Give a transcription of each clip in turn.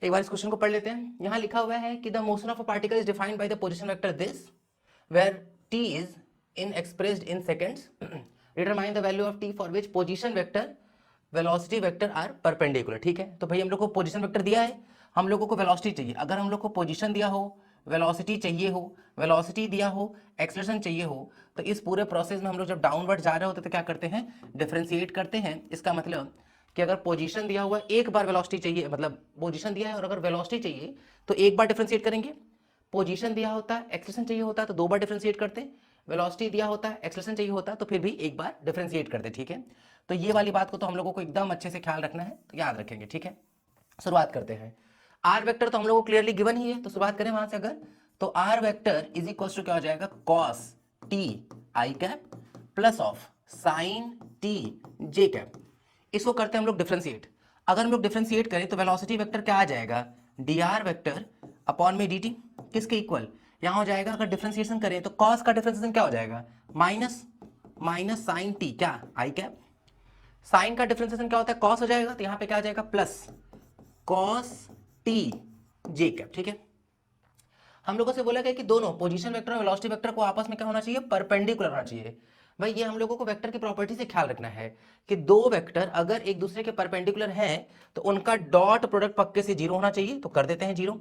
एक बार इस क्वेश्चन को पढ़ लेते हैं। यहाँ लिखा हुआ है कि the motion of a particle is defined by the position vector this where t is in expressed in seconds determine the value of t for which position vector velocity vector are perpendicular. ठीक है, तो भाई हम लोग को position vector दिया है, हम लोगों को वेलोसिटी चाहिए। अगर हम लोग को पोजीशन दिया हो, वेलोसिटी चाहिए हो, वेलोसिटी दिया हो, एक्सेलरेशन चाहिए हो, तो इस पूरे प्रोसेस में हम लोग जब डाउनवर्ड जा रहे होते तो क्या करते हैं, डिफरेंशिएट करते हैं। इसका मतलब कि अगर पोजीशन दिया हुआ है, एक बार वेलोसिटी चाहिए, मतलब पोजीशन दिया है और अगर वेलोसिटी चाहिए तो एक बार डिफरेंशिएट करेंगे। पोजीशन दिया होता है, एक्सेलरेशन चाहिए होता है तो दो बार डिफरेंशिएट करते हैं। वेलोसिटी दिया होता है, एक्सेलरेशन चाहिए होता है तो फिर भी एक बार डिफरेंशिएट करते हैं। ठीक है, तो ये वाली बात को तो हम लोगों को एकदम अच्छे से ख्याल रखना है, तो याद रखेंगे। ठीक है, शुरुआत करते हैं। आर वेक्टर तो हम लोगों को क्लियरली गिवन ही है, तो शुरुआत करें वहां से। अगर तो R vector is equal to क्या हो जाएगा, cos T I cap plus of sine T J cap. इसको करते हैं हम लोग डिफरेंशिएट। अगर हम लोग डिफरेंशिएट करें तो वेलोसिटी वेक्टर क्या आ जाएगा, डी आर वेक्टर अपॉन में डी टी, किसके इक्वल, यहां हो जाएगा। अगर डिफरेंशिएशन करें तो कॉस का डिफरेंशिएशन क्या हो जाएगा, माइनस माइनस साइन टी क्या आई कैप। साइन का डिफरेंशिएशन क्या होता है, कॉस हो जाएगा, तो यहां पे क्या आ जाएगा, plus cos T J cap. ठीक है, हम लोगों से बोला गया कि दोनों पोजीशन वेक्टर और वेलोसिटी वेक्टर को आपस में क्या होना चाहिए, परपेंडिकुलर होना चाहिए। भाई ये हम लोगों को वेक्टर की प्रॉपर्टी से ख्याल रखना है कि दो वेक्टर अगर एक दूसरे के परपेंडिकुलर हैं तो उनका डॉट प्रोडक्ट पक्के से जीरो होना चाहिए, तो कर देते हैं zero.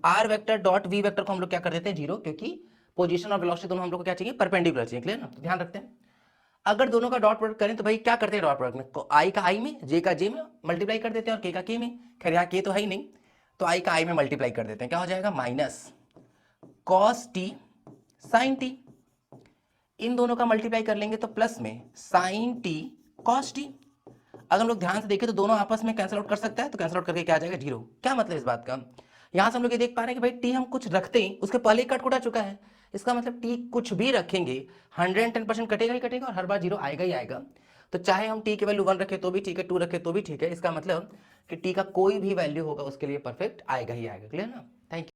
R vector dot V vector को हम लोग क्या कर देते हैं, जीरो, क्योंकि पोजीशन और वेलोसिटी दोनों हम लोग को क्या चाहिए, परपेंडिकुलर चाहिए। क्लियर ना, तो ध्यान रखते हैं। अगर दोनों का डॉट प्रोडक्ट करें तो भाई क्या करते हैं, डॉट प्रोडक्ट में आई का आई में, जे का जे में मल्टीप्लाई कर देते हैं और के का के में। खैर यहाँ के तो है ही नहीं, तो आई का आई में मल्टीप्लाई कर देते हैं। क्या हो जाएगा, minus cos t sine t. इन दोनों का मल्टीप्लाई कर लेंगे तो प्लस में साइन टी कॉस टी। अगर हम लोग ध्यान से देखें तो दोनों आपस में कैंसिल आउट कर सकता है, तो कैंसिल आउट करके क्या आ जाएगा, जीरो। क्या मतलब इस बात का, यहां से हम लोग ये देख पा रहे हैं कि भाई टी हम कुछ रखते ही उसके पहले ही कट कुटा चुका है। इसका मतलब टी कुछ भी रखेंगे 110% कटेगा ही कटेगा और हर बार जीरो आएगा ही आएगा। तो चाहे हम टी की वैल्यू 1 रखे तो भी ठीक है, 2 रखे तो भी ठीक है। इसका मतलब कि टी का कोई भी वैल्यू होगा उसके लिए परफेक्ट आएगा ही आएगा। क्लियर ना, थैंक यू।